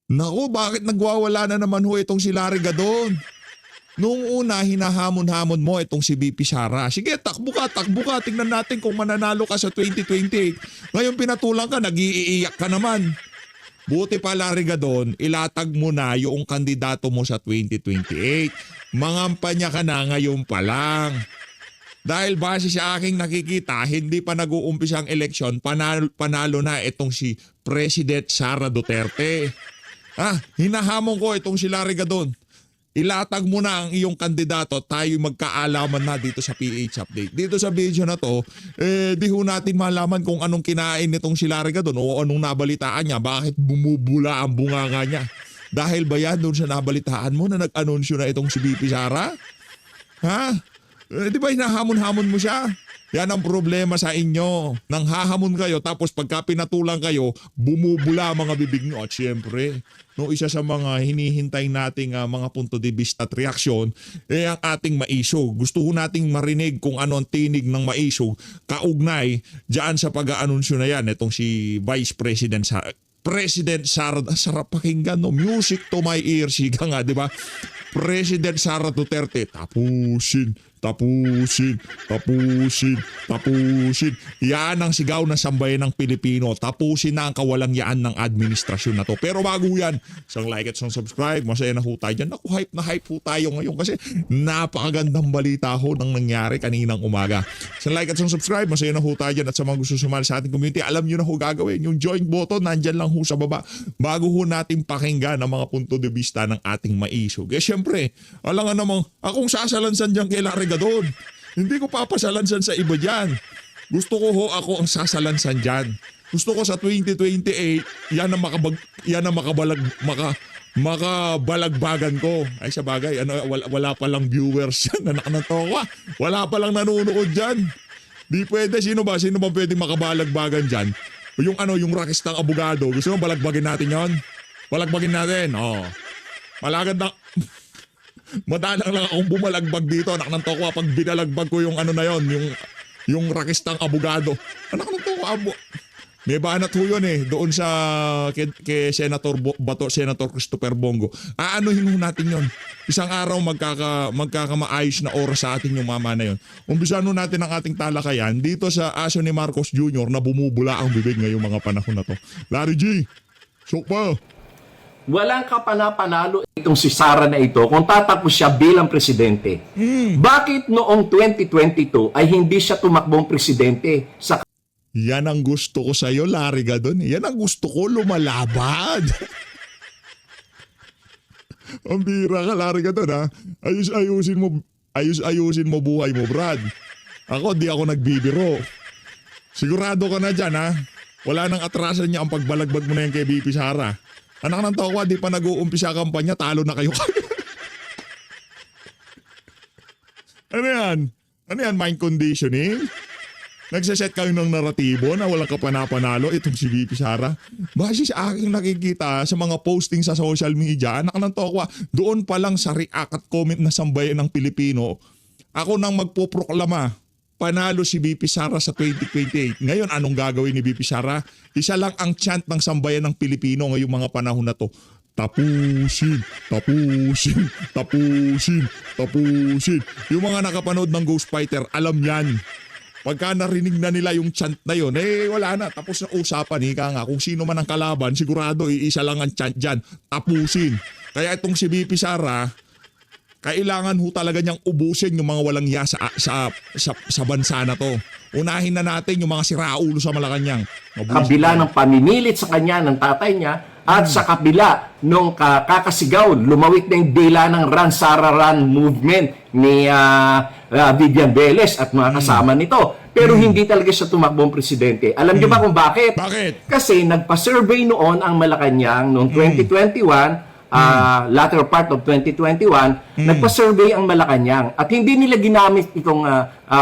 Naku, bakit nagwawala na naman ho itong si Larry Gadon? Noong una, hinahamon-hamon mo itong si VP Sara. Sige, takbo ka. Tingnan natin kung mananalo ka sa 2028. Ngayon pinatulang ka, nag-iiyak ka naman. Buti pa Larry Gadon, ilatag mo na yung kandidato mo sa 2028. Mangampanya ka na ngayon pa lang. Dahil base sa aking nakikita, hindi pa nag-uumpisa ang eleksyon, panalo na itong si President Sara Duterte. Hinahamon ko itong si Larry Gadon. Ilatag mo na ang iyong kandidato, tayo magkaalaman na dito sa PH Update. Dito sa video na to, di ho natin malaman kung anong kinain nitong si Larry Gadon o anong nabalitaan niya, bakit bumubula ang bunganga niya. Dahil ba yan doon sa nabalitaan mo na nag-anunsyo na itong si VP Sara? Di ba hinahamon-hamon mo siya? Yan ang problema sa inyo. Nang hahamon kayo tapos pagka pinatulang kayo, bumubula ang mga bibig nyo. At syempre, isa sa mga hinihintay nating mga punto de vista at reaksyon, ang ating maisog. Gusto ko nating marinig kung ano ang tinig ng maisog kaugnay dyan sa pag-aanunsyo na yan. Itong si Vice President Sara, sarap pakinggan, no? Music to my ears, higa nga, di ba? President Sara Duterte, tapusin. Yan ang sigaw na sambayan ng Pilipino. Tapusin na ang kawalangyaan ng administrasyon na to. Pero bago yan, isang like at isang subscribe. Masaya na ho tayo dyan. Naku, hype na hype ho tayo ngayon kasi napakagandang balita ho nang nangyari kaninang umaga. Isang like at isang subscribe. Masaya na ho tayo dyan. At sa mga gusto sumali sa ating community, alam nyo na ho gagawin. Yung join button, nandyan lang ho sa baba. Bago ho natin pakinggan ang mga punto de vista ng ating maisog. Siyempre, alam nga namang akong sasalansan dyan kay Larry Gadon. Hindi ko papasalansan sa iba dyan. Gusto ko ho ako ang sasalansan dyan. Gusto ko sa 2028, yan ang makabalagbagan ko. Ay sa bagay, wala pa lang viewers yan. Anak ng toka. Wala pa lang nanonood dyan. Di pwede. Sino ba pwedeng makabalagbagan dyan? Yung rakistang abogado. Gusto mo balagbagin natin yon? Balagbagin natin. Malagad na. Madalang lang akong bumalagbag dito. Anak ng tokwa, pag binalagbag ko yung na yon, yung rakistang abogado. Anak ng tokwa, may banat ho yun doon sa kay Senator Bato, Senator Christopher Bongo. Aanuhin ho natin yon. Isang araw magkakamaayos na oras sa atin yung mama na yon. Umpisan ho natin ang ating talakayan dito sa aso ni Marcos Jr. na bumubula ang bibig ngayong mga panahon na to. Larry G, sok pa. Walang kapanapanalo itong si Sara na ito kung tatapos siya bilang presidente. Bakit noong 2022 ay hindi siya tumakbong presidente? Yan ang gusto ko sa'yo, Larry Gadon. Yan ang gusto ko, lumalaban. Ang bira ka, Larry Gadon, ha? Ayusin mo buhay mo, Brad. Ako, di ako nagbibiro. Sigurado ka na dyan, ha? Wala nang atrasan niya ang pagbalagbag mo na yan kay VP Sara. Anak ng tokwa, di pa nag-uumpisa kampanya, talo na kayo. Ano yan, mind conditioning? Nagsaset kayo ng naratibo na walang kapanapanalo itong si VP Sara. Base sa aking nakikita sa mga posting sa social media, anak ng tokwa, doon pa lang sa react at comment na sambayan ng Pilipino, ako nang magpoproklama, panalo si VP Sara sa 2028. Ngayon, anong gagawin ni VP Sara? Isa lang ang chant ng sambayan ng Pilipino ngayong mga panahon na to. Tapusin. Yung mga nakapanood ng Ghost Fighter, alam yan. Pagka narinig na nila yung chant na yun, wala na. Tapos na usapan, nga. Kung sino man ang kalaban, sigurado iisa lang ang chant dyan. Tapusin. Kaya itong si VP Sara, kailangan ho talaga niyang ubusin yung mga walang iya sa bansa na to. Unahin na natin yung mga siraulo sa Malacanang. Kabila ng pamimilit sa kanya ng tatay niya at sa kabila nung kakasigaw, lumawit na yung dila ng Run Sara Run movement ni Vivian Velez at mga kasama nito. Pero hindi talaga siya tumakbong presidente. Alam niyo ba kung bakit? Bakit? Kasi nagpa-survey noon ang Malacanang noong 2021, latter part of 2021, nagpa-survey ang Malacanang at hindi nila ginamit itong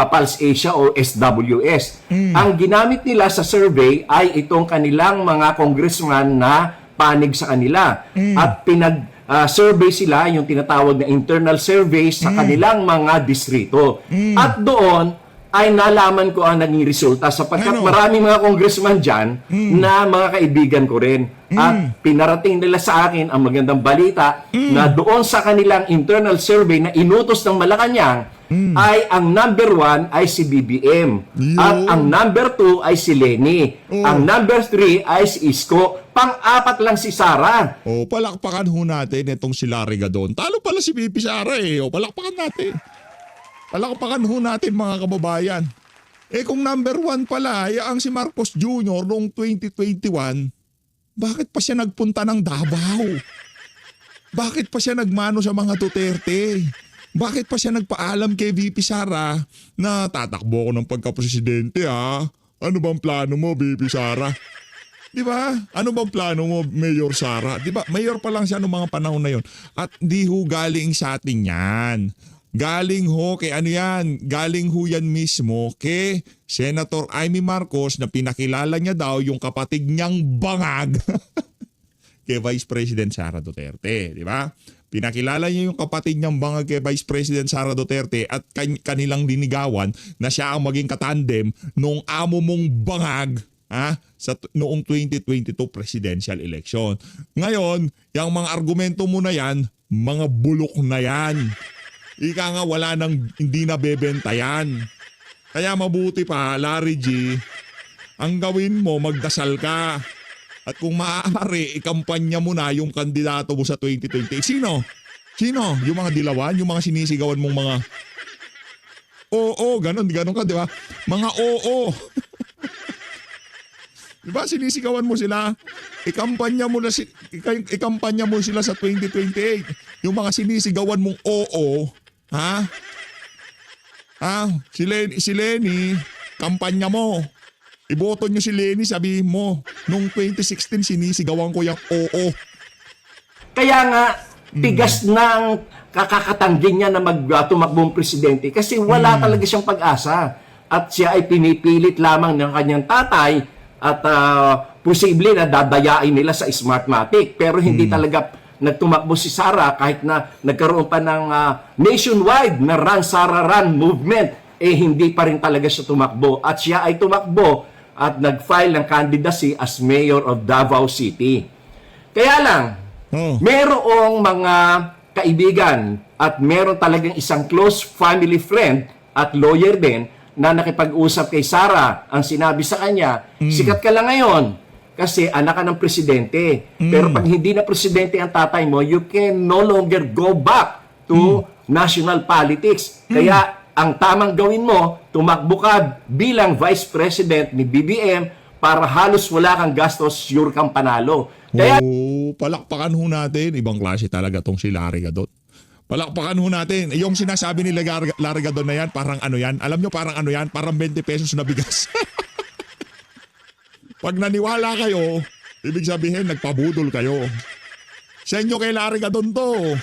Pulse Asia o SWS. Ang ginamit nila sa survey ay itong kanilang mga congressman na panig sa kanila at pinag-survey sila, yung tinatawag na internal survey sa kanilang mga distrito. At doon ay nalaman ko ang naging resulta sapagkat Ano? maraming mga congressman dyan na mga kaibigan ko rin. At pinarating nila sa akin ang magandang balita na doon sa kanilang internal survey na inutos ng Malacanang ay ang number 1 ay si BBM. At ang number 2 ay si Leni. Ang number 3 ay si Isko. Pang-apat lang si Sara. O, palakpakan ho natin itong si Larry Gadon. Talo pala si BP Sara eh. O, palakpakan natin. Palakpakan ho natin mga kababayan. Eh kung number 1 pala, ang si Marcos Jr. noong 2021, bakit pa siya nagpunta ng Davao? Bakit pa siya nagmano sa mga Duterte? Bakit pa siya nagpaalam kay VP Sara na tatakbo ko ng pagka-presidente ha? Ano bang plano mo, VP Sara? Di ba? Ano bang plano mo, Mayor Sara? Di ba? Mayor pa lang siya noong mga panahon na yon. At di ho galing sa atin yan. Galing ho kay ano yan? Galing ho yan mismo kay Senator Amy Marcos na pinakilala niya daw yung kapatid niyang bangag kay Vice President Sara Duterte. Di ba? Pinakilala niya yung kapatid niyang bangag kay Vice President Sara Duterte at kanilang dinigawan na siya ang maging katandem nung amo mong bangag noong 2022 presidential election. Ngayon, yung mga argumento mo na yan, mga bulok na yan. Ika nga wala nang hindi nabebenta yan. Kaya mabuti pa, Larry G, ang gawin mo, magdasal ka. At kung maaari, ikampanya mo na yung kandidato mo sa 2028. Sino? Sino? Yung mga dilawan? Yung mga sinisigawan mong mga oo, ganon ka, di ba? Mga oo. Diba sinisigawan mo sila? Ikampanya mo sila sa 2028. Yung mga sinisigawan mong oo, ha? Si Lenny, kampanya mo. Iboto nyo si Lenny, sabihin mo, nung 2016 sinisigawan ko yung oo. Kaya nga, tigas ng kakakatanggi niya na tumakbong presidente kasi wala talaga siyang pag-asa. At siya ay pinipilit lamang ng kanyang tatay at posible na dadayain nila sa Smartmatic. Pero hindi talaga nagtumakbo si Sara kahit na nagkaroon pa ng nationwide na Run Sara Run movement. Hindi pa rin talaga siya tumakbo. At siya ay tumakbo at nag-file ng candidacy as mayor of Davao City. Kaya lang, merong mga kaibigan at meron talagang isang close family friend at lawyer din na nakipag-usap kay Sara. Ang sinabi sa kanya, sikat ka lang ngayon kasi anak ka ng presidente. Pero pag hindi na presidente ang tatay mo, you can no longer go back to national politics. Kaya ang tamang gawin mo, tumakbo ka bilang vice president ni BBM para halos wala kang gastos, sure kang panalo. Kaya palakpakan ho natin. Ibang klase talaga tong si Larry Gadon. Palakpakan ho natin. Yung sinasabi ni Larry Gadon na yan, parang ano yan? Alam nyo parang ano yan? Parang 20 pesos na bigas. Pag naniwala kayo, ibig sabihin nagpabudol kayo. Sa inyo kay Larry Gadon to.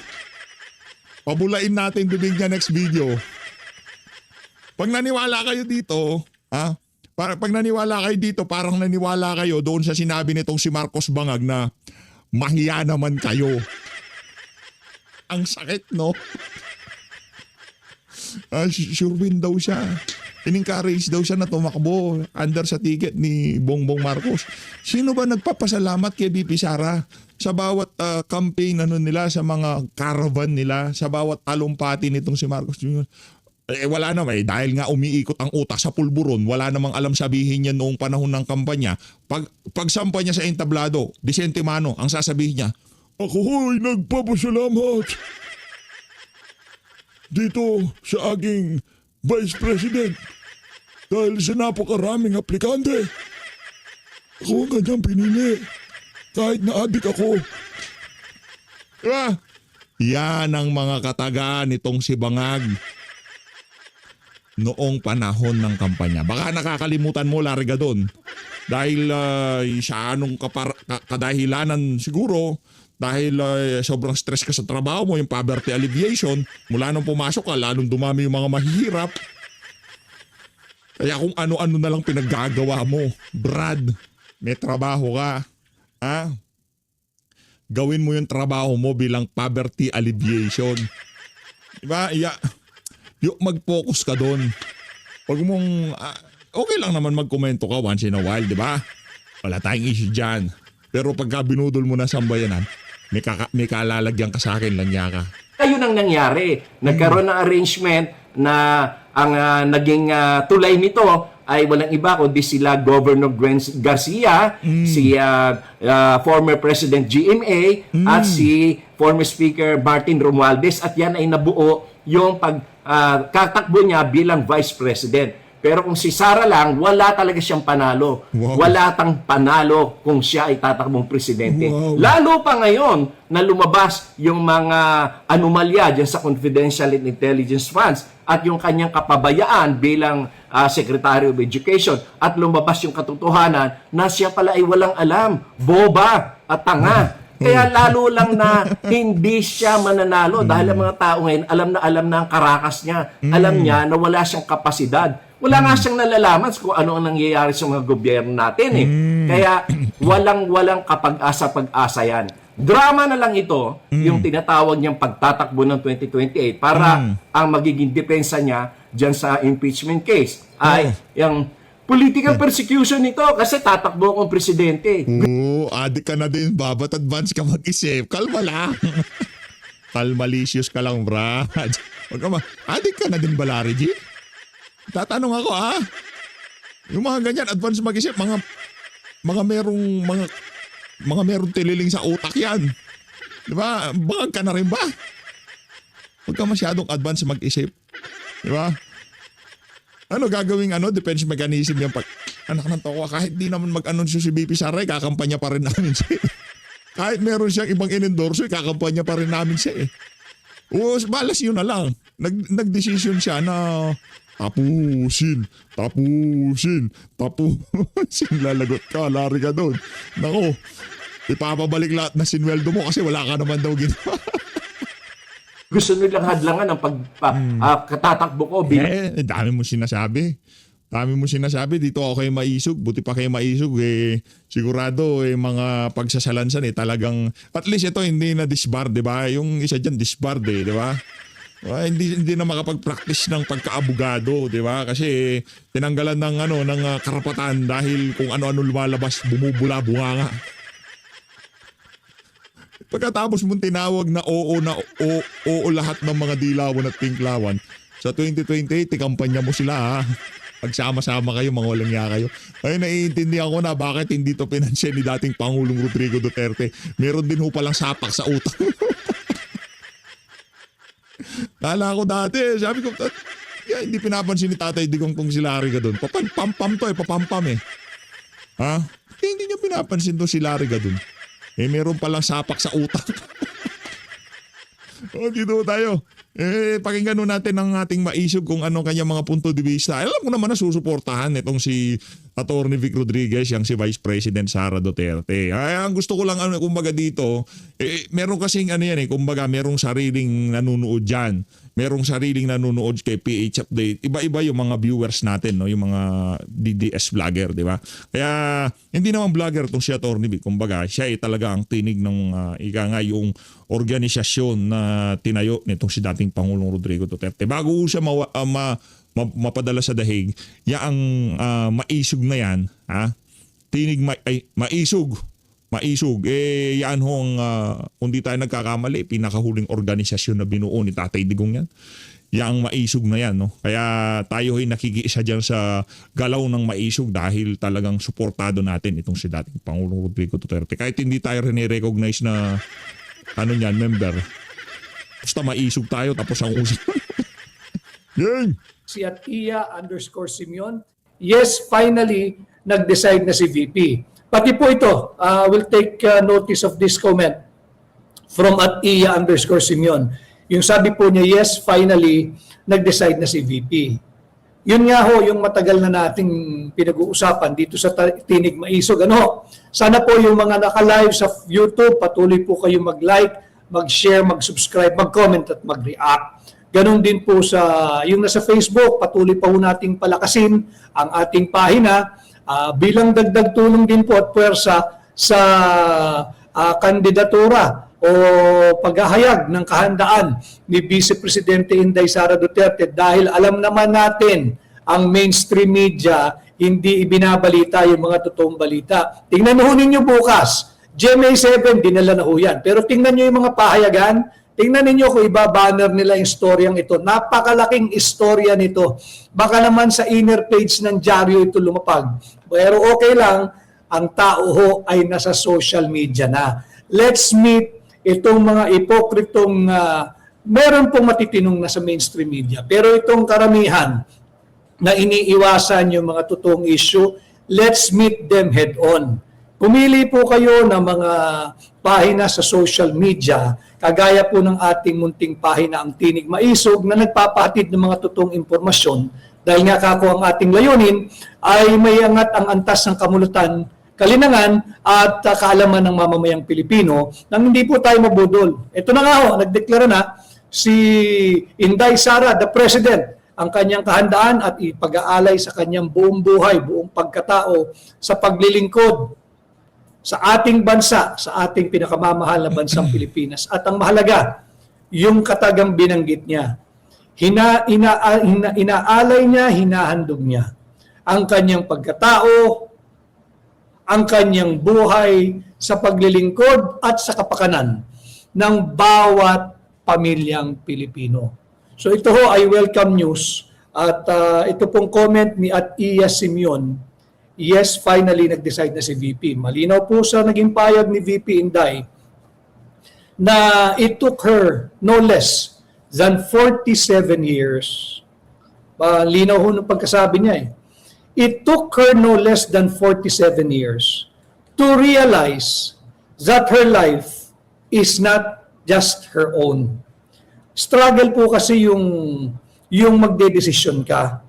Pabulain natin bibig niya next video. Pag naniwala kayo dito, pag naniwala kayo dito, parang naniwala kayo doon sa sinabi nitong si Marcos Bangag na mahiya naman kayo. Ang sakit, no? Sure win daw siya. In-encourage daw siya na tumakbo under sa ticket ni Bongbong Marcos. Sino ba nagpapasalamat kay BP Sara sa bawat campaign nila, sa mga caravan nila, sa bawat talumpati nitong si Marcos Jr.? Wala naman dahil nga umiikot ang utak sa pulburon, wala namang alam sabihin niya noong panahon ng kampanya. Pagsampa niya sa entablado, Vicente Mano, ang sasabihin niya, ako ho'y nagpapasalamat dito sa aking Vice President dahil sa napakaraming aplikante. Ako ang kanyang pinili kahit na-addict ako. Yan ang mga katagaan nitong si Bangag noong panahon ng kampanya. Baka nakakalimutan mo, Larry Gadon, dahil sa anong kadahilanan siguro, dahil sobrang stress ka sa trabaho mo, yung poverty alleviation, mula nung pumasok ka, lalong dumami yung mga mahihirap. Kaya kung ano-ano na lang pinaggagawa mo, Brad, may trabaho ka, gawin mo yung trabaho mo bilang poverty alleviation. Diba? Yung mag-focus ka doon. Wag mong, okay lang naman magkomento ka once in a while, di ba? Wala tayong issue dyan. Pero pagka binudol mo na sambayanan, may kalalagyan ka sa akin, lanya ka. Ayun ang nangyari. Nagkaroon ng arrangement na ang naging tulay nito ay walang iba kundi sila Governor Garcia, si former President GMA, at si former Speaker Martin Romualdez, at yan ay nabuo yung pagkatakbo niya bilang Vice President. Pero kung si Sara lang, wala talaga siyang panalo. Wow. Wala tang panalo kung siya ay tatakbong presidente. Wow. Lalo pa ngayon na lumabas yung mga anomalya dyan sa confidential and intelligence funds at yung kanyang kapabayaan bilang Secretary of Education, at lumabas yung katotohanan na siya pala ay walang alam, boba at tanga. Kaya lalo lang na hindi siya mananalo dahil ang mga tao ngayon alam na ang karakas niya. Alam niya na wala siyang kapasidad. Wala nga siyang nalalaman kung ano ang nangyayari sa mga gobyerno natin eh. Kaya walang kapag-asa yan. Drama na lang ito, yung tinatawag niyang pagtatakbo ng 2028 para ang magiging depensa niya dyan sa impeachment case ay yung political persecution nito kasi tatakbo akong presidente. Oo, adik ka na din, babat advance ka mag-isip. Kalma lang. Kalmalicious ka lang, brad. Wag ka adik ka na din ba, Larry G? Tatanong ako, yung mga ganyan, advance mag-isip, mga merong tililing sa utak yan. Di ba? Bangag ka na rin ba? Huwag ka masyadong advance mag-isip. Di ba? Ano gagawing defense mechanism yan pag anak ng toko, kahit di naman mag-anunsyo si BP Sara, kakampanya pa rin namin siya. Kahit meron siyang ibang in-endorso, kakampanya pa rin namin siya. O, balas yun na lang. Nag-decision siya na tapusin. Lalagot ka, lari ka doon. Nako, ipapabalik lahat na sinweldo mo kasi wala ka naman daw ginawa. Gusto nilang hadlangan ang katatakbo ko. Dami mo sinasabi. Dito ako kayo maisog. Buti pa kayo maisog. Sigurado mga pagsasalansan talagang, at least ito hindi na disbar, di ba? Yung isa dyan disbar, di ba? Hindi na makapag-practice ng pagkaabogado, di ba? Kasi tinanggalan ng karapatan dahil kung ano-ano lumalabas, bumubula-bunga nga. Pagkatapos mong tinawag na oo lahat ng mga dilawan at tinklawan, sa 2028, kampanya mo sila ha. Pagsama-sama kayo, mga walang niya kayo. Ay, naiintindihan ko na bakit hindi to pinansya ni dating Pangulong Rodrigo Duterte. Meron din ho palang sapak sa utak. Kala ko dati, sabi ko, hindi pinapansin ni Tatay Digong tong si Larry ka doon. Papampam to papampam Ha? Hindi niya pinapansin to si Larry ka doon. Meron palang sapak sa utak. Dito tayo. Pakinggan natin ang ating maisog kung ano kanya mga punto de vista. Alam ko naman na susuportahan itong si Atty. Vic Rodriguez, yung si Vice President Sara Duterte. Ang gusto ko lang kumbaga dito, meron kasing kumbaga merong sariling nanunood dyan. Merong sariling nanunood kay PH Update. Iba-iba yung mga viewers natin, no? Yung mga DDS vlogger, di ba? Kaya hindi naman vlogger itong si Atty. Vic. Kumbaga siya talaga ang tinig ng yung organisasyon na tinayo nitong si dating Pangulong Rodrigo Duterte. Bago siya mapadala sa dahig, yaang maisog na yan, tinig maisog. Yan hong kung di tayo nagkakamali, pinakahuling organisasyon na binuo ni Tatay Digong yan. Yang maisog na yan, no? Kaya tayo ay nakikiisa dyan sa galaw ng maisog dahil talagang suportado natin itong si dating Pangulong Rodrigo Duterte. Kahit hindi tayo rin i-recognize na member. Basta maisog tayo tapos ang usap. Yan! Si @iya_Simeon. Yes, finally, nag-decide na si VP. Pati po ito, we'll take notice of this comment from @iya_Simeon. Yung sabi po niya, yes, finally, nag-decide na si VP. Yun nga ho, yung matagal na nating pinag-uusapan dito sa Tinig Maisog. Sana po yung mga naka-live sa YouTube, patuloy po kayo mag-like, mag-share, mag-subscribe, mag-comment at mag-react. Ganon din po sa yung nasa Facebook, patuloy pa po nating palakasin ang ating pahina bilang dagdag tulong din po at puwersa sa kandidatura o paghahayag ng kahandaan ni Vice Presidente Inday Sara Duterte dahil alam naman natin ang mainstream media hindi ibinabalita yung mga totoong balita. Tingnan ho ninyo bukas, GMA7, dinala na ho yan. Pero tingnan nyo yung mga pahayagan, tingnan ninyo kung iba-banner nila yung storyang ito. Napakalaking istorya nito. Baka naman sa inner page ng dyaryo ito lumapag. Pero okay lang, ang tao ho ay nasa social media na. Let's meet itong mga ipokritong meron pong matitinong nasa mainstream media. Pero itong karamihan na iniiwasan yung mga totoong issue, let's meet them head on. Pumili po kayo ng mga pahina sa social media, kagaya po ng ating munting pahina ang Tinig Maisog na nagpapahatid ng mga totoong impormasyon. Dahil nga kako ang ating layunin ay may angat ang antas ng kamulutan, kalinangan at kaalaman ng mamamayang Pilipino nang hindi po tayo mabudol. Ito na nga ho, nagdeklara na si Inday Sara, the President, ang kanyang kahandaan at ipag-aalay sa kanyang buong buhay, buong pagkatao sa paglilingkod sa ating bansa, sa ating pinakamamahal na bansang Pilipinas. At ang mahalaga, yung katagang binanggit niya, inaalay niya, hinahandog niya ang kanyang pagkatao, ang kanyang buhay sa paglilingkod at sa kapakanan ng bawat pamilyang Pilipino. So ito ho ay welcome news at ito pong comment ni Iya Simeon, yes, finally nag-decide na si VP. Malinaw po sa naging payag ni VP Inday na it took her no less than 47 years. Linaw ho ng pagkasabi niya eh. It took her no less than 47 years to realize that her life is not just her own. Struggle po kasi yung magdedesisyon ka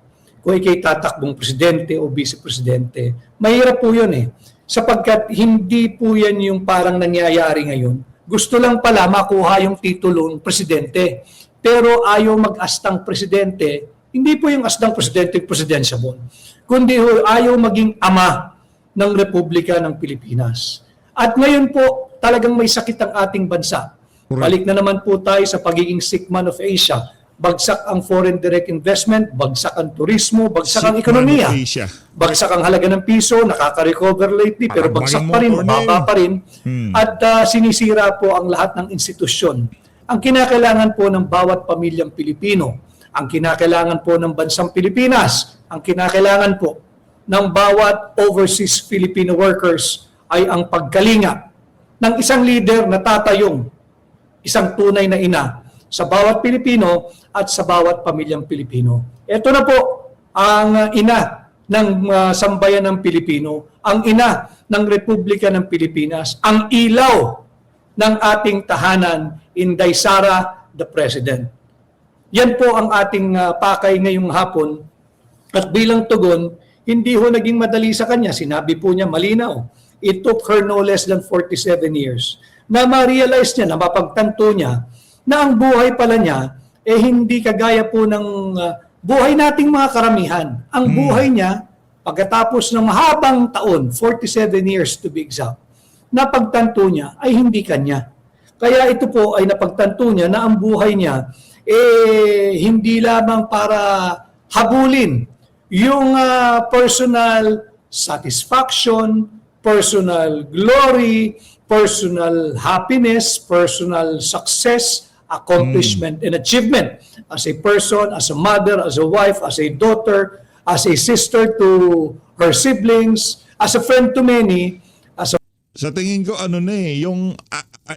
kung ikay tatakbong presidente o vice-presidente. Mahirap po yun eh. Sapagkat hindi po yan yung parang nangyayari ngayon. Gusto lang pala makuha yung titulong presidente. Pero ayaw mag-astang presidente, hindi po yung astang presidente presidentiable, kundi ayaw maging ama ng Republika ng Pilipinas. At ngayon po, talagang may sakit ang ating bansa. Balik na naman po tayo sa pagiging sick man of Asia. Bagsak ang foreign direct investment, bagsak ang turismo, bagsak ang ekonomiya. Bagsak ang halaga ng piso, nakaka-recover lately, pero bagsak pa rin, mababa pa rin. At sinisira po ang lahat ng institusyon. Ang kinakailangan po ng bawat pamilyang Pilipino, ang kinakailangan po ng bansang Pilipinas, ang kinakailangan po ng bawat overseas Filipino workers ay ang pagkalinga ng isang leader na tatayong isang tunay na ina sa bawat Pilipino at sa bawat pamilyang Pilipino. Ito na po ang ina ng sambayan ng Pilipino, ang ina ng Republika ng Pilipinas, ang ilaw ng ating tahanan, Inday Sara, the President. Yan po ang ating pakay ngayong hapon. At bilang tugon, hindi ho naging madali sa kanya. Sinabi po niya malinaw. It took her no less than 47 years na ma-realize niya, na mapagtanto niya na ang buhay pala niya hindi kagaya po ng buhay nating mga karamihan. Ang buhay niya, pagkatapos ng mahabang taon, 47 years to be exact, napagtanto niya ay hindi kanya. Kaya ito po ay napagtanto niya na ang buhay niya hindi lamang para habulin yung personal satisfaction, personal glory, personal happiness, personal success, accomplishment, and achievement as a person, as a mother, as a wife, as a daughter, as a sister to her siblings, as a friend to many, as a... Sa tingin ko yung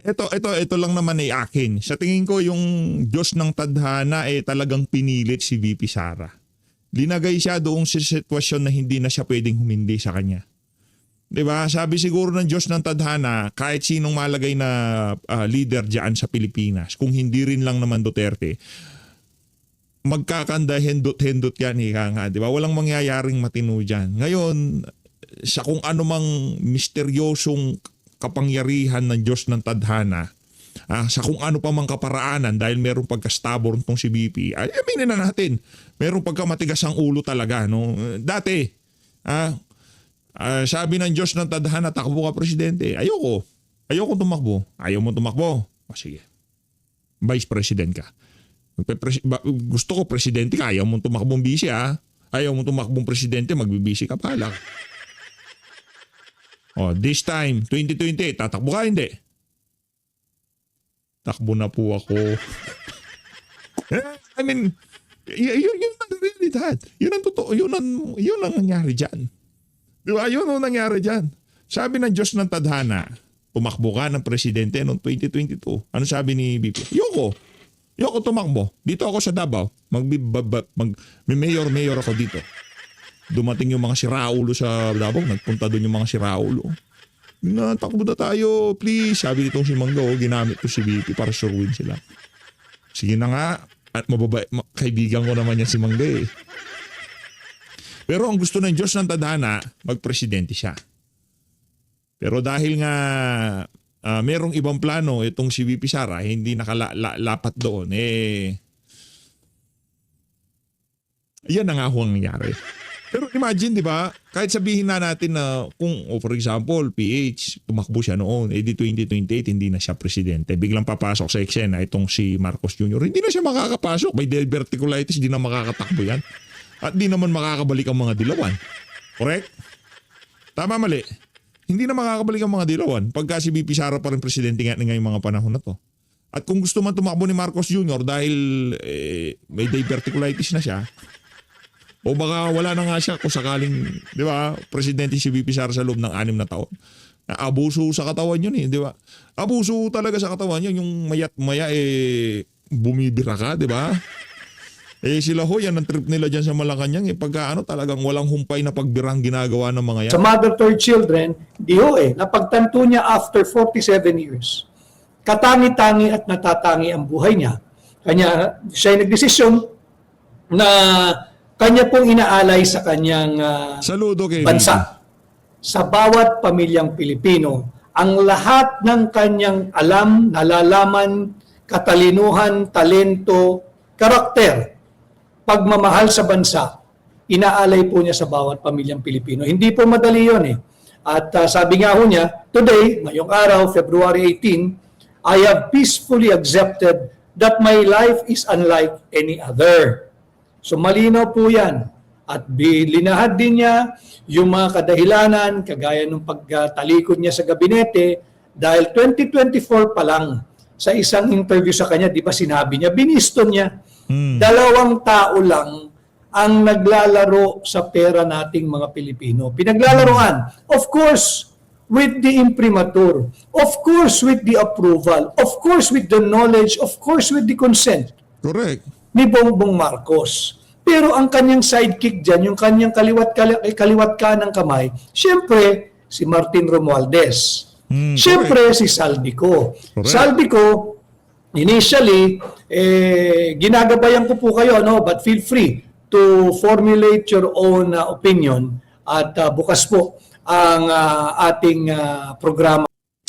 ito lang naman ay akin. Sa tingin ko yung Diyos ng tadhana talagang pinilit si VP Sara. Linagay siya doong sa sitwasyon na hindi na siya pwedeng humindi sa kanya. 'Di ba? Sabi siguro ng Diyos ng tadhana, kahit sinong malagay na leader diyan sa Pilipinas, kung hindi rin lang naman Duterte, magkakanda hendot-hendot yan, nga, 'di ba? Walang mangyayaring matino diyan. Ngayon, sa kung anumang misteryosong kapangyarihan ng Diyos ng tadhana, sa kung ano pa mang kaparaanan dahil merong pagkastabor nitong si BP, aminin na natin, merong pagkamatigas ang ulo talaga. No? Dati, sabi ng Diyos ng tadhana, takbo ka presidente. Ayoko tumakbo. Ayaw mo tumakbo. Sige. Vice President ka. Gusto ko presidente ka, ayaw mo tumakbong vice Ayaw mo tumakbong presidente, magbibisi ka pala. This time, 2020, tatakbo ka hindi? Takbo na po ako. I mean, yun ang realidad. Yun ang totoo. Yun ang nangyari dyan. Di ba? Yun ang nangyari dyan. Sabi ng Diyos ng Tadhana, tumakbo ka ng presidente noong 2022. Ano sabi ni BP? Yoko tumakbo. Dito ako sa Davao. Mayor ako dito. Dumating yung mga siraulo sa Davao. Nagpunta doon yung mga siraulo. Takbo na tayo, please. Sabi nitong si Manggo, ginamit ko si BP para suruin sila. Sige na nga. At kaibigan ko naman yan si Manggo eh. Pero ang gusto ng Diyos ng Tadhana, magpresidente siya. Pero dahil nga merong ibang plano itong si VP Sara, hindi nakalapat doon, yan na nga ho ang nangyari. Pero imagine, di ba, kahit sabihin na natin na kung, for example, PH, tumakbo siya noon, di 2028, hindi na siya presidente. Biglang papasok sa eksena itong si Marcos Jr. Hindi na siya makakapasok. May diverticulitis, di na makakatakbo yan. At di naman makakabalik ang mga dilawan. Correct? Tama, mali. Hindi na makakabalik ang mga dilawan pagka si VP Sara pa rin presidente nga ngayong mga panahon na to. At kung gusto man tumakbo ni Marcos Jr. dahil may diverticulitis na siya, o baka wala na nga siya kung sakaling, di ba, presidente si VP Sara sa loob ng 6 na taon. Abuso sa katawan yun di ba? Abuso talaga sa katawan yun, yung mayat maya bumibira ka, di ba? Sila ho, yan ang trip nila dyan sa Malacanang. Pagka talagang walang humpay na pagbirang ginagawa ng mga yan. Sa mother to children, napagtanto niya after 47 years. Katangi-tangi at natatangi ang buhay niya. Kanya, siya ay nagdesisyon na kanya pong inaalay sa kanyang Saludo kay bansa. VP. Sa bawat pamilyang Pilipino, ang lahat ng kanyang alam, nalalaman, katalinuhan, talento, karakter, pagmamahal sa bansa, inaalay po niya sa bawat pamilyang Pilipino. Hindi po madali yun eh. At sabi nga ho niya, today, ngayong araw, February 18, I have peacefully accepted that my life is unlike any other. So malinaw po yan. At linahad din niya yung mga kadahilanan, kagaya ng pagtalikod niya sa gabinete, dahil 2024 pa lang, sa isang interview sa kanya, di ba sinabi niya, biniston niya, 2 tao lang ang naglalaro sa pera nating mga Pilipino. Pinaglalaroan, of course, with the imprimatur, of course, with the approval, of course, with the knowledge, of course, with the consent. Correct. Ni Bongbong Marcos. Pero ang kanyang sidekick dyan, yung kanyang kaliwat kanang kamay, siyempre, si Martin Romualdez. Siyempre, si Saldico. Correct. Saldico, initially, ginagabayan ko po kayo, but feel free to formulate your own opinion at bukas po ang ating programa.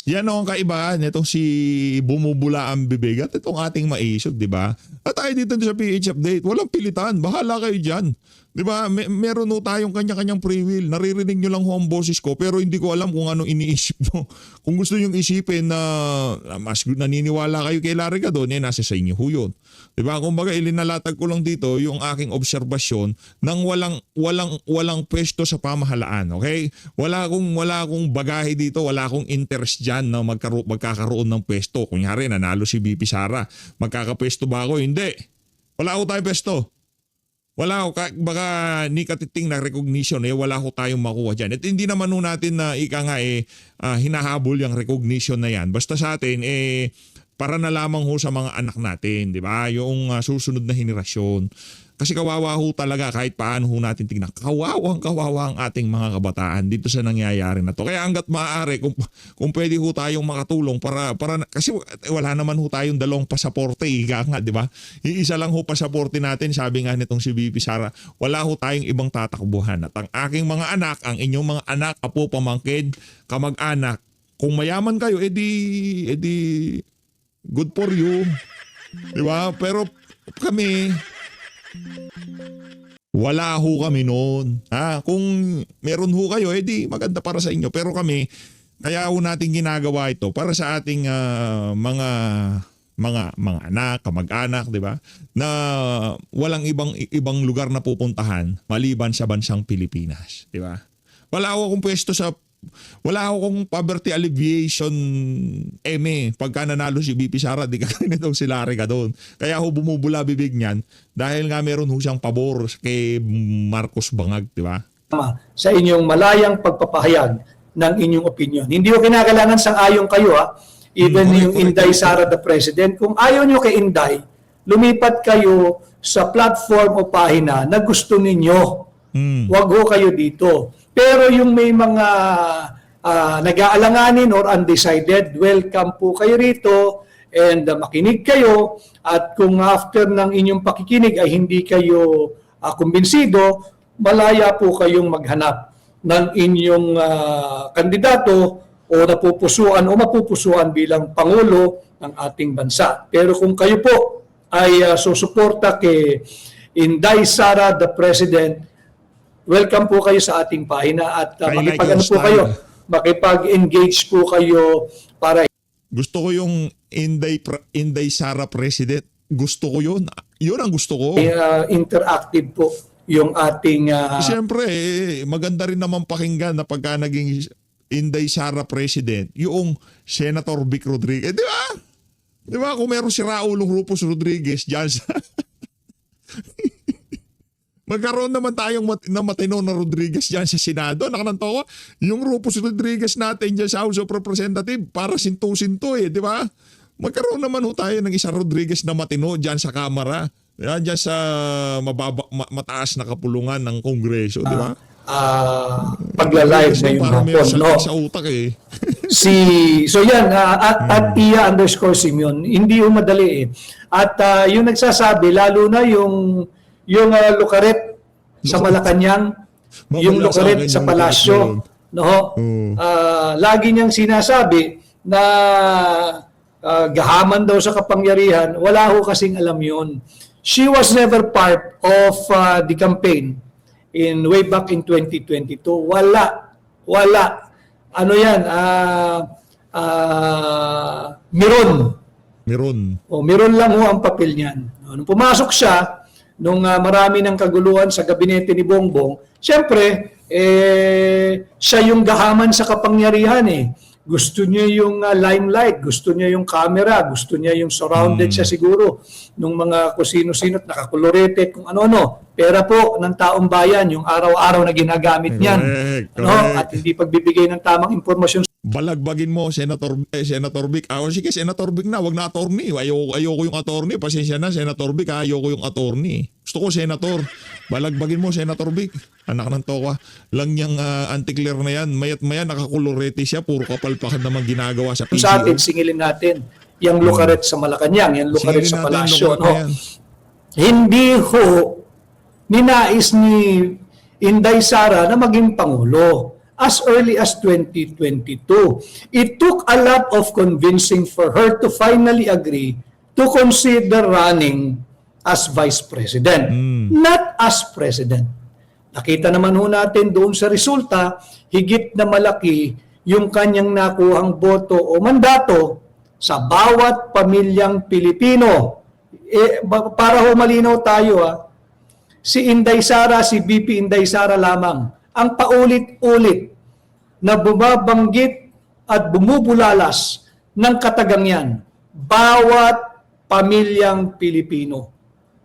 Yan ang kaibahan nitong si bumubula ang bibig at itong ating maisog, di ba? At tayo dito sa PH Update, walang pilitan, bahala kayo dyan. Di ba? Meron ho tayong kanya-kanyang free will. Naririnig nyo lang ho ang boses ko pero hindi ko alam kung anong iniisip nyo. Kung gusto nyong isipin na mas naniniwala kayo kay Larry Gadon, nasa sa inyo ho yun. Di ba? Kung baga ilinalatag ko lang dito yung aking obserbasyon ng walang pwesto sa pamahalaan. Okay? Wala akong bagahe dito, wala akong interest dyan na magkakaroon ng pwesto. Kunyari, nanalo si BP Sara. Magkakapwesto ba ako? Hindi. Wala ako tayong pwesto. Wala ko, baka ni katiting na recognition, wala ko tayong makuha dyan. At hindi naman natin na hinahabol yung recognition na yan. Basta sa atin, para na lamang ho sa mga anak natin, di ba? Yung susunod na henerasyon. Kasi kawawa ho talaga kahit paano ho natin tingnan. Kawawa ang ating mga kabataan dito sa nangyayari na to. Kaya hanggat maaari, kung pwede ho tayong makatulong para kasi wala naman ho tayong 2 pasaporte, nga, di ba? Iisa lang ho pasaporte natin, sabi nga nitong si VP Sara, wala ho tayong ibang tatakbuhan. At ang aking mga anak, ang inyong mga anak, apo, pamangkin, kamag-anak, kung mayaman kayo, edi good for you. Di ba? Pero kami, wala ho kami noon. Kung meron ho kayo, edi maganda para sa inyo. Pero kami, kaya ho natin ginagawa ito para sa ating mga mga anak, kamag-anak, 'di ba? Na walang ibang lugar na pupuntahan maliban sa bansang Pilipinas, 'di ba? Wala akong pwesto sa wala akong poverty alleviation pagka nanalo si BP Sara, di kagaya nitong si Larry doon. Kaya ho bumubula bibig niyan dahil nga meron ho siyang pabor kay Marcos Bangag, di ba? Sa inyong malayang pagpapahayag ng inyong opinion. Hindi ko kinakailangan sang-ayon kayo even yung Inday Sara the President. Kung ayaw nyo kay Inday, lumipat kayo sa platform o pahina na gusto ninyo. Wag ho kayo dito. Pero yung may mga nag-aalanganin or undecided, welcome po kayo rito and makinig kayo. At kung after ng inyong pakikinig ay hindi kayo kumbinsido, malaya po kayong maghanap ng inyong kandidato o napupusuan o mapupusuan bilang Pangulo ng ating bansa. Pero kung kayo po ay susuporta kay Inday Sara the President, welcome po kayo sa ating pahina at makipag-engage po kayo para gusto ko yung Inday Sara President. Gusto ko yun. Yun ang gusto ko. Interactive po yung ating Siyempre, maganda rin naman pakinggan na pagka naging Inday Sara President, yung Senator Vic Rodriguez. Di ba? Di ba? Kung meron si Raul Rufus Rodriguez dyan sa magkaroon naman tayong na matino na Rodriguez dyan sa Senado. Nakananto ko, yung Rufus Rodriguez natin dyan sa House of Representatives, para sinto-sinto di ba? Magkaroon naman ho tayo ng isang Rodriguez na matino dyan sa Kamara. Dyan sa mataas na kapulungan ng Kongreso, di ba? Pagla-live na yung hapon. No? Sa utak So yan, at Iya_Simeon, hindi yung madali At yung nagsasabi, lalo na yung lukaret sa Malacanang, yung lukaret sa palasyo, no? Lagi niyang sinasabi na gahaman daw sa kapangyarihan, wala ho kasing alam yun. She was never part of the campaign way back in 2022. Wala. Ano yan? Miron. Miron lang ho ang papel niyan. Nung pumasok siya, nung marami ng kaguluhan sa gabinete ni Bongbong, siyempre, siya yung gahaman sa kapangyarihan Gusto niya yung limelight, gusto niya yung camera, gusto niya yung surrounded siya siguro nung mga kusino-sino at nakakolorete, kung ano-ano. Pera po ng taong bayan, yung araw-araw na ginagamit niyan. Correct. At hindi pagbibigay ng tamang impormasyon. Balagbagin mo, Senator Vic. Sige, Senator Vic na, wag na attorney. Ayoko yung attorney. Pasensya na, Senator Vic, ayoko yung attorney. Gusto ko, Senator. Balagbagin mo, Senator Vic. Anak ng toka. Lang niyang anti-clear na yan. Mayat maya, nakakulorete siya. Puro kapalpakan naman ginagawa sa PCO. Sa atin, singilin natin yung lukaret sa Malacanang, yung lukaret sa palasyo. Hindi ho ninais ni Inday Sara na maging Pangulo as early as 2022. It took a lot of convincing for her to finally agree to consider running as Vice President, not as President. Nakita naman ho natin doon sa resulta, higit na malaki yung kanyang nakuhang boto o mandato sa bawat pamilyang Pilipino. Para ho malinaw tayo si Inday Sara, si BP Inday Sara lamang ang paulit-ulit na bumabanggit at bumubulalas ng katagang yan. Bawat pamilyang Pilipino.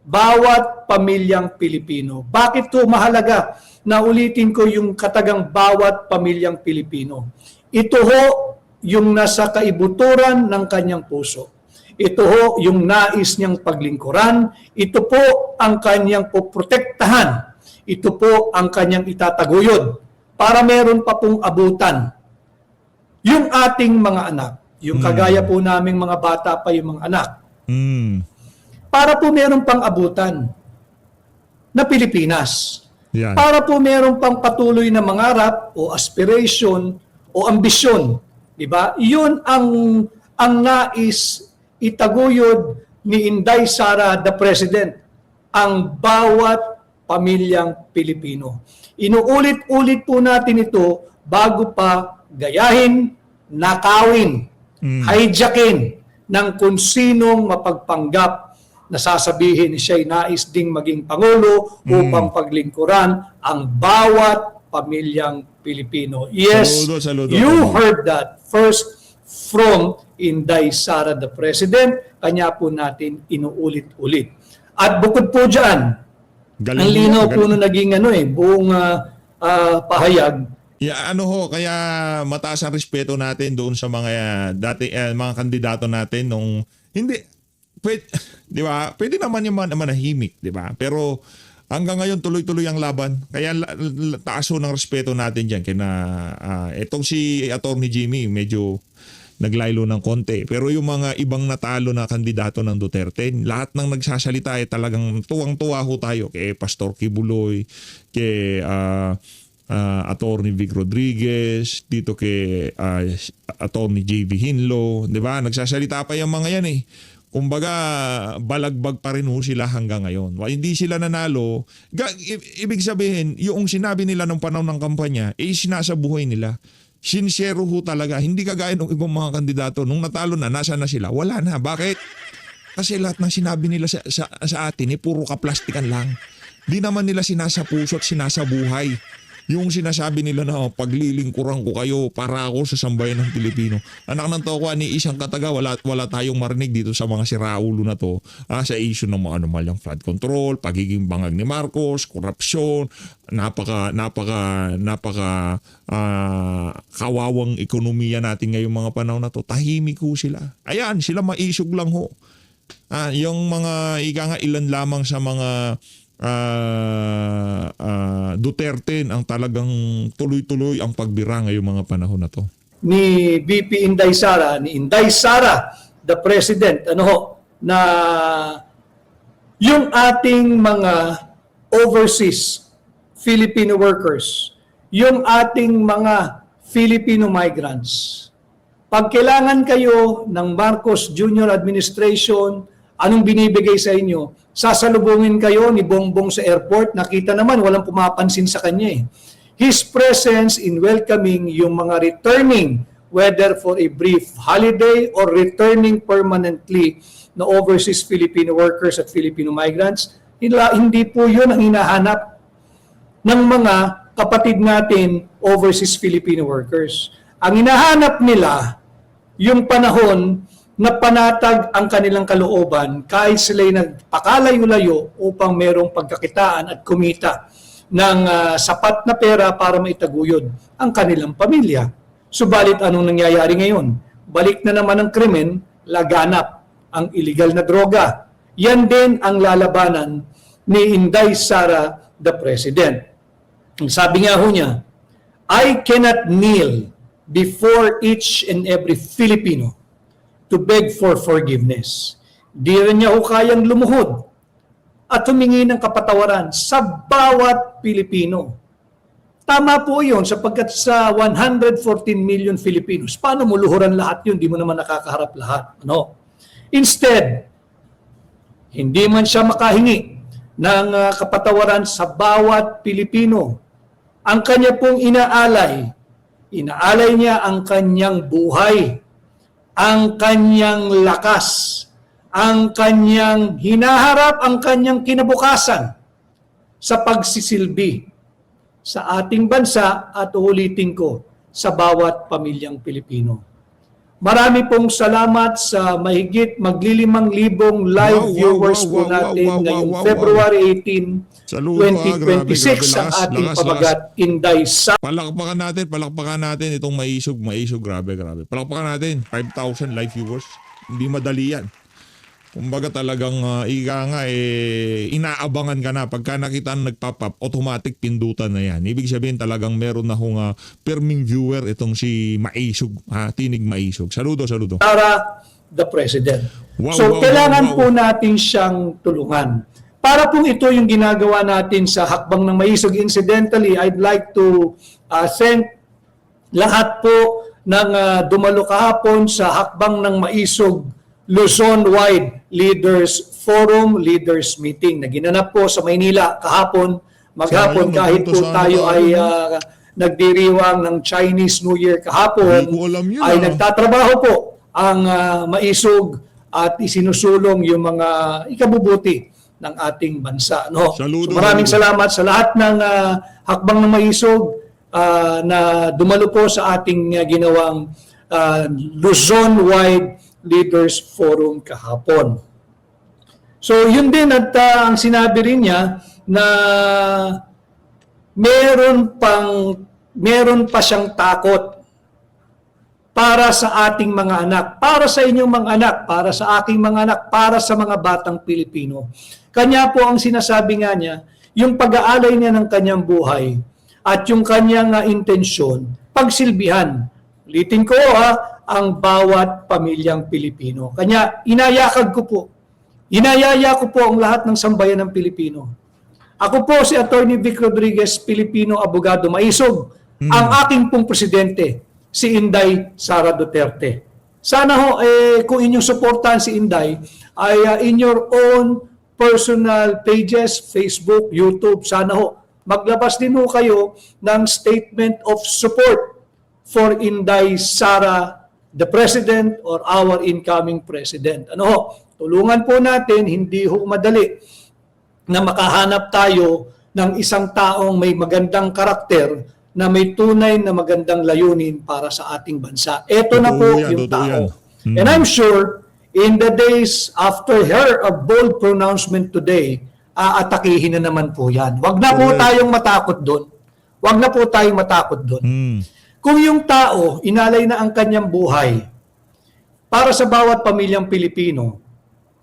Bawat pamilyang Pilipino. Bakit to mahalaga na ulitin ko yung katagang bawat pamilyang Pilipino? Ito ho yung nasa kaibuturan ng kanyang puso. Ito ho yung nais niyang paglingkuran. Ito po ang kanyang poprotektahan. Ito po ang kanyang itataguyod para meron pa pong abutan. Yung ating mga anak, yung kagaya po naming mga bata pa yung mga anak, para po meron pang abutan na Pilipinas. Yan. Para po meron pang patuloy na mangarap o aspiration o ambisyon. Diba? Yun ang nais itaguyod ni Inday Sara the President, ang bawat pamilyang Pilipino. Inuulit-ulit po natin ito bago pa gayahin, nakawin, hijackin, ng kung sinong mapagpanggap na sasabihin siya'y nais ding maging Pangulo upang paglingkuran ang bawat pamilyang Pilipino. Yes, Saludo, you heard that first from Inday Sara the President. Kanya po natin inuulit-ulit. At bukod po dyan, ang linaw po na naging buong pahayag. Kaya mataas ang respeto natin doon sa mga mga kandidato natin nung hindi pwede, 'di ba? Pwede naman yung manahimik, 'di ba? Pero hanggang ngayon tuloy-tuloy ang laban. Kaya taaso ng respeto natin diyan kina etong si Attorney Jimmy medyo naglaylo ng konti. Pero yung mga ibang natalo na kandidato ng Duterte, lahat ng nagsasalita ay talagang tuwang-tuwa ho tayo kay Pastor Kibuloy, kay Attorney Vic Rodriguez, dito kay Attorney JV Hinlo, 'di ba? Nagsasalita pa yung mga yan eh. Kumbaga, balagbag pa rin ho sila hanggang ngayon. Hindi sila nanalo. Ibig sabihin, yung sinabi nila nung panahon ng kampanya, sinasa buhay nila. Sincero ho talaga. Hindi kagaya ng ibang mga kandidato. Nung natalo na, nasa na sila? Wala na. Bakit? Kasi lahat ng sinabi nila sa atin, puro kaplastikan lang. Di naman nila sinasa puso at sinasa buhay. Yung sinasabi nila na paglilingkuran ko kayo para ako sa sambayan ng Pilipino. Anak ng toko, ni isang kataga, wala tayong marinig dito sa mga siraulo na to sa issue ng mga anomalyang flood control, pagiging bangag ni Marcos, korupsyon, napaka kawawang ekonomiya natin ngayong mga panahon na to. Tahimik ho sila. Ayan, sila maisog lang ho. Yung mga ilan lamang sa mga Duterte ang talagang tuloy-tuloy ang pagbira ngayong mga panahon na to. Ni VP Inday Sara, the President, na yung ating mga overseas Filipino workers, yung ating mga Filipino migrants, pag kailangan kayo ng Marcos Jr. Administration, anong binibigay sa inyo? Sasalubungin kayo ni Bongbong sa airport. Nakita naman, walang pumapansin sa kanya eh. His presence in welcoming yung mga returning, whether for a brief holiday or returning permanently na overseas Filipino workers at Filipino migrants, hindi po yun ang hinahanap ng mga kapatid natin overseas Filipino workers. Ang hinahanap nila, yung panahon na panatag ang kanilang kalooban kahit sila'y nagpakalayo-layo upang merong pagkakitaan at kumita ng sapat na pera para maitaguyod ang kanilang pamilya. Subalit anong nangyayari ngayon? Balik na naman ang krimen, laganap ang illegal na droga. Yan din ang lalabanan ni Inday Sara the President. Ang sabi nga ho niya, I cannot kneel before each and every Filipino to beg for forgiveness. Di rin niya ho kayang lumuhod at humingi ng kapatawaran sa bawat Pilipino. Tama po yun sapagkat sa 114 million Filipinos, paano mo luhuran lahat yun? Di mo naman nakakaharap lahat. Instead, hindi man siya makahingi ng kapatawaran sa bawat Pilipino. Ang kanya pong inaalay niya ang kanyang buhay, ang kanyang lakas, ang kanyang hinaharap, ang kanyang kinabukasan sa pagsisilbi sa ating bansa at ulitin ko, sa bawat pamilyang Pilipino. Marami pong salamat sa mahigit maglilimang-libong live viewers po natin ngayong February 18, Saludo, 2026 ang ating pabagat Inday Sara. Palakpakan natin itong maisog, grabe. Palakpakan natin, 5,000 live viewers. Hindi madali yan. Kumbaga talagang inaabangan ka na. Pagka nakita na nagpop-up, automatic pindutan na yan. Ibig sabihin talagang meron na hong perming viewer itong si Maisog, Tinig Maisog. Saludo. Sara the President. Kailangan po natin siyang tulungan. Para pong ito yung ginagawa natin sa Hakbang ng Maisog. Incidentally, I'd like to thank lahat po ng dumalo kahapon sa Hakbang ng Maisog Luzon-wide Leaders Forum, Leaders Meeting na ginanap po sa Maynila kahapon, maghapon kahit po tayo ay nagdiriwang ng Chinese New Year kahapon, ay nagtatrabaho po ang maisog at isinusulong yung mga ikabubuti ng ating bansa. No? Saludo, So maraming saludo. salamat sa lahat ng hakbang ng maisog na dumalo po sa ating ginawang Luzon-wide Leaders Forum kahapon. So yun din at ang sinabi rin niya na meron pa siyang takot para sa ating mga anak, para sa inyong mga anak, para sa aking mga anak, para sa mga batang Pilipino. Kanya po ang sinasabi nga niya, yung pag-aalay niya ng kanyang buhay at yung kanyang intensyon, pagsilbihan. Ulitin ko ang bawat pamilyang Pilipino. Kanya, inayaya ko po ang lahat ng sambayan ng Pilipino. Ako po si Atty. Vic Rodriguez, Pilipino abogado maisog. Ang aking pong presidente, si Inday Sara Duterte. Sana ho, kung inyong suportahan si Inday, ay in your own personal pages, Facebook, YouTube, sana ho, maglabas din ho kayo ng statement of support for Inday Sara, the President or our incoming President. Ano ho, tulungan po natin, hindi ho madali na makahanap tayo ng isang taong may magandang karakter na may tunay na magandang layunin para sa ating bansa. Ito na po Totoo yan, yung totoo tao. yan. And I'm sure, in the days after her bold pronouncement today, aatakihin na naman po yan. Wag na po Correct. tayong matakot doon. Wag na po tayong matakot doon. Kung yung tao, inalay na ang kanyang buhay para sa bawat pamilyang Pilipino,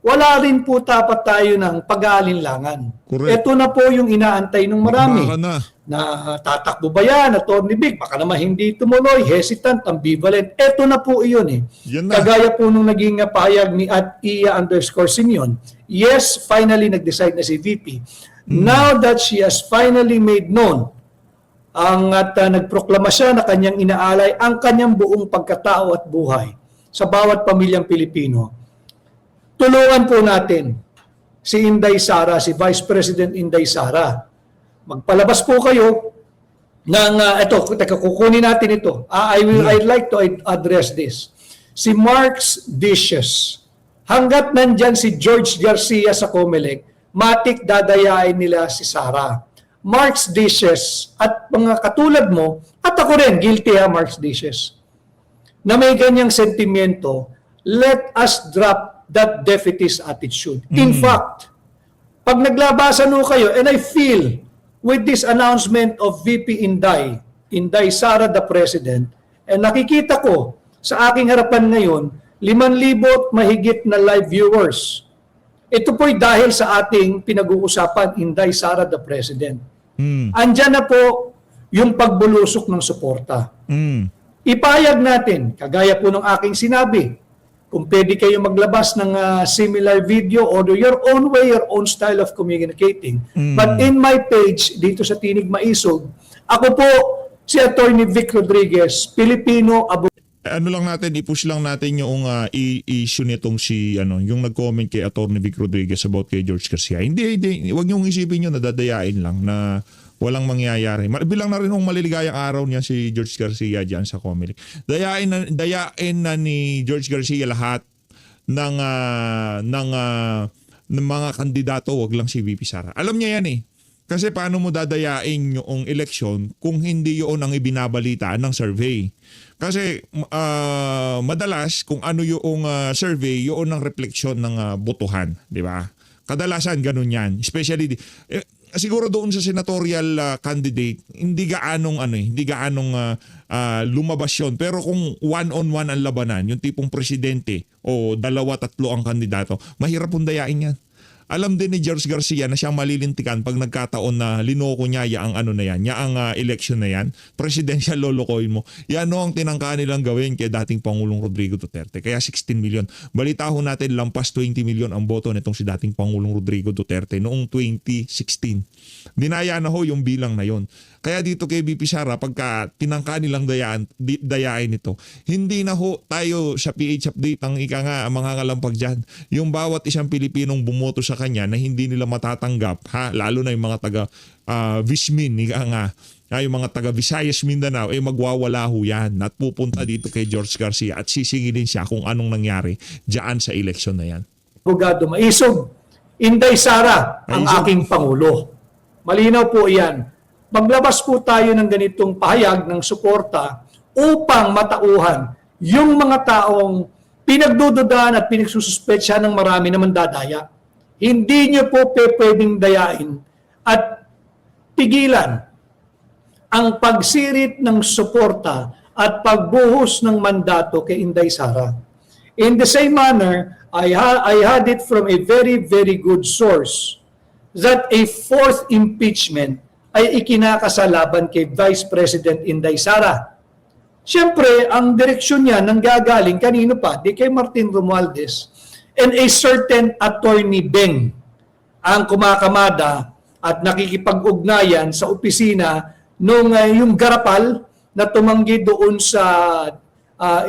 wala rin po dapat tayo ng pag-aalinlangan. Correct. Ito na po yung inaantay ng marami. Baka na. Na tatakbo ba yan, Atty. Vic? Baka naman hindi tumuloy, hesitant, ambivalent. Ito na po iyon eh. Yan na. Kagaya po nung naging pahayag ni @Iya_Simeon. Yes, finally nag-decide na si VP. Now that she has finally made known at nagproklama siya na kanyang inaalay ang kanyang buong pagkatao at buhay sa bawat pamilyang Pilipino, tulungan po natin si Inday Sara, si Vice President Inday Sara. Magpalabas po kayo ng kukunin natin ito. I'd like to address this. Si Mark's Dishes. Hanggat nandyan si George Garcia sa Comelec, matik dadayain nila si Sara. Mark's Dishes at mga katulad mo, at ako rin, guilty Mark's Dishes, na may ganyang sentimiento, let us drop that defeatist attitude. In fact, pag naglabasan mo kayo, and I feel with this announcement of VP Inday Sara the President, and nakikita ko sa aking harapan ngayon, 5,000 mahigit na live viewers. Ito po'y dahil sa ating pinag-uusapan, Inday Sara the President. Andyan na po yung pagbulusok ng suporta. Ipayag natin, kagaya po ng aking sinabi, kung pwede kayo maglabas ng similar video or do your own way, your own style of communicating. But in my page, dito sa Tinig Maisog, ako po si Atty. Vic Rodriguez, Pilipino Ano lang natin, i-push lang natin yung issue nitong yung nag-comment kay Atty. Vic Rodriguez about kay George Garcia. Hindi, wag niyong isipin yun, nadadayain lang na walang mangyayari. Bilang na rin yung maliligayang araw niya si George Garcia dyan sa Comelec. Dayain na ni George Garcia lahat ng mga kandidato, wag lang si VP Sara. Alam niya yan eh. Kasi paano mo dadayain yung eleksyon kung hindi yun ang ibinabalita ng survey? Kasi madalas kung ano yung survey, yun ang refleksyon ng botohan, di ba? Kadalasan ganun yan. Especially siguro doon sa senatorial candidate, hindi gaanong lumabas yun. Pero kung one-on-one ang labanan, yung tipong presidente o 2-3 ang kandidato, mahirap pundayain yan. Alam din ni George Garcia na siya malilintikan pag nagkataon na linoko niya ang election na yan, presidential lolokohin mo. Yan ang tinangka nilang gawin kay dating Pangulong Rodrigo Duterte. Kaya 16 million. Balita ho natin lampas 20 million ang boto nitong si dating Pangulong Rodrigo Duterte noong 2016. Dinaya na ho yung bilang na yon. Kaya dito kay VP Sara, pagka tinangka nilang dayain ito, hindi na ho tayo sa PH Update ang mga ngalampag dyan. Yung bawat isang Pilipinong bumoto sa kanya na hindi nila matatanggap, lalo na yung mga taga Vismin, yung mga taga Visayas Mindanao, magwawala ho yan at pupunta dito kay George Garcia at sisingilin siya kung anong nangyari diyan sa eleksyon na yan. Abogado Maisog, Inday Sara ang Maisog. aking Pangulo. Malinaw po yan. Maglabas po tayo ng ganitong pahayag ng suporta upang matauhan yung mga taong pinagdududahan at pinagsususpetsya ng marami na mandadaya. Hindi nyo po pwedeng dayain at pigilan ang pagsirit ng suporta at pagbuhos ng mandato kay Inday Sara. In the same manner, I had it from a very, very good source that a fourth impeachment ay ikinakasalaban kay Vice President Inday Sara. Siyempre, ang direksyon niya nanggagaling kanino pa? Di kay Martin Romualdez and a certain Attorney Beng ang kumakamada at nakikipag-ugnayan sa opisina nung yung garapal na tumanggi doon sa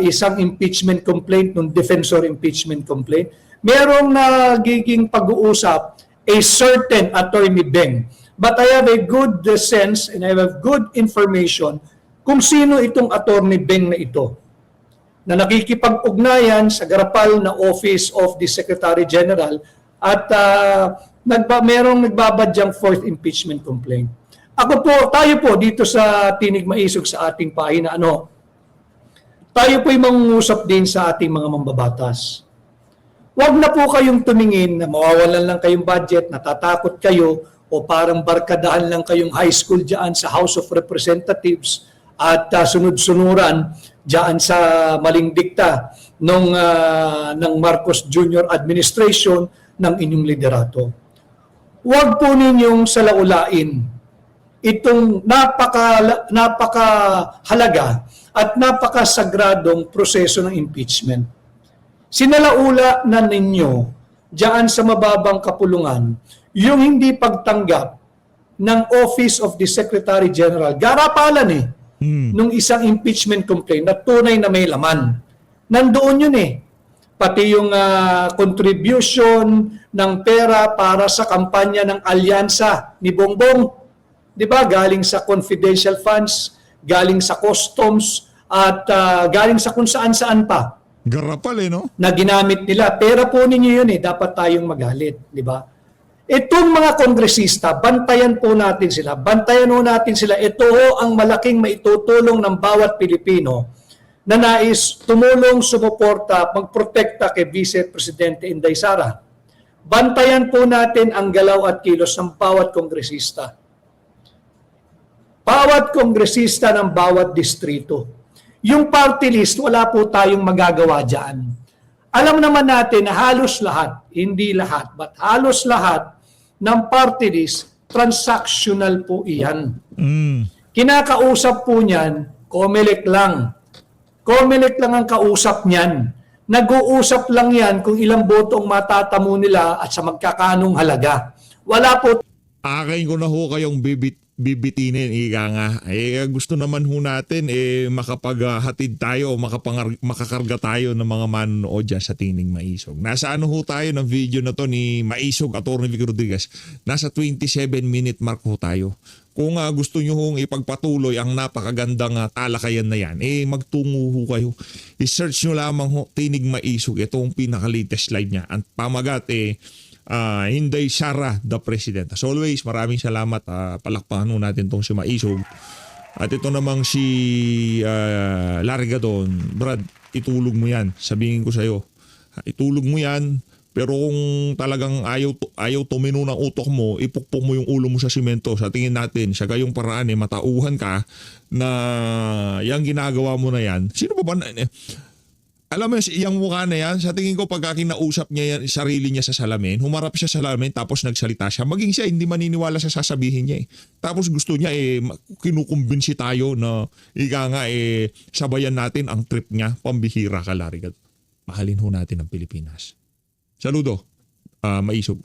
isang impeachment complaint, nung defensor impeachment complaint, merong nagiging pag-uusap a certain Attorney Beng. But I have a good sense and I have good information kung sino itong Attorney Beng na ito na nakikipag-ugnayan sa garapal na Office of the Secretary General at merong nagbabadyang fourth impeachment complaint. Tayo po dito sa Tinig Maisog sa ating pahina, tayo po'y mangungusap din sa ating mga mambabatas. Huwag na po kayong tumingin na mawawalan lang kayong budget, natatakot kayo, o parang barkadahan lang kayong high school dyan sa House of Representatives at sunod-sunuran dyan sa maling dikta ng Marcos Jr. administration ng inyong liderato. Huwag po ninyong salaulain itong napakahalaga at napakasagradong proseso ng impeachment. Sinalaula na ninyo diyan sa mababang kapulungan yung hindi pagtanggap ng Office of the Secretary General. Garapalan nung isang impeachment complaint na tunay na may laman. Nandoon yun Pati yung contribution ng pera para sa kampanya ng alyansa ni Bongbong. Di ba? Galing sa confidential funds, galing sa customs, at galing sa kung saan-saan pa. Garapal no? Na ginamit nila. Pera po ninyo yun dapat tayong magalit. Di ba? Itong mga kongresista, bantayan po natin sila. Bantayan po natin sila. Ito ang malaking maitutulong ng bawat Pilipino na nais tumulong, sumuporta, magprotekta kay Vice Presidente Inday Sara. Bantayan po natin ang galaw at kilos ng bawat kongresista. Bawat kongresista ng bawat distrito. Yung party list, wala po tayong magagawa dyan. Alam naman natin na halos lahat, hindi lahat, but halos lahat ng party list, transactional po iyan. Kinakausap po niyan, COMELEC lang. COMELEC lang ang kausap niyan. Nag-uusap lang yan kung ilang boto ang matatamo nila at sa magkakanong halaga. Wala po. Akayin ko na ho kayong bibitinin, ika nga. Gusto naman ho natin makapaghatid tayo, makakarga tayo ng mga manonood dyan sa Tinig Maisog. Nasa ho tayo ng video na to ni Maisog, Atty. Vic Rodriguez. Nasa 27-minute mark ho tayo. Kung gusto nyo hong ipagpatuloy ang napakagandang talakayan na yan, magtungo ho kayo. I-search nyo lamang ho, Tinig Maisog. Ito ang pinaka-latest slide niya. Ang pamagat Inday Sara, the President. As always, maraming salamat. Palakpakan natin tong si Maisog. At ito namang si Larry Gadon. Brad, itulog mo yan. Sabihin ko sa'yo. Itulog mo yan. Pero kung talagang ayaw tumino ng utok mo, ipukpok mo yung ulo mo sa simento. Sa tingin natin, sa gayong paraan, matauhan ka na yung ginagawa mo na yan. Sino ba alam mo, yung mukha na yan, sa tingin ko pagka kinausap niya yan, sarili niya sa salamin, humarap siya sa salamin tapos nagsalita siya, maging siya hindi maniniwala sa sasabihin niya Tapos gusto niya kinukumbinsi tayo na sabayan natin ang trip niya, pambihira ka, Larry. Mahalin ho natin ang Pilipinas. Saludo, Maisog.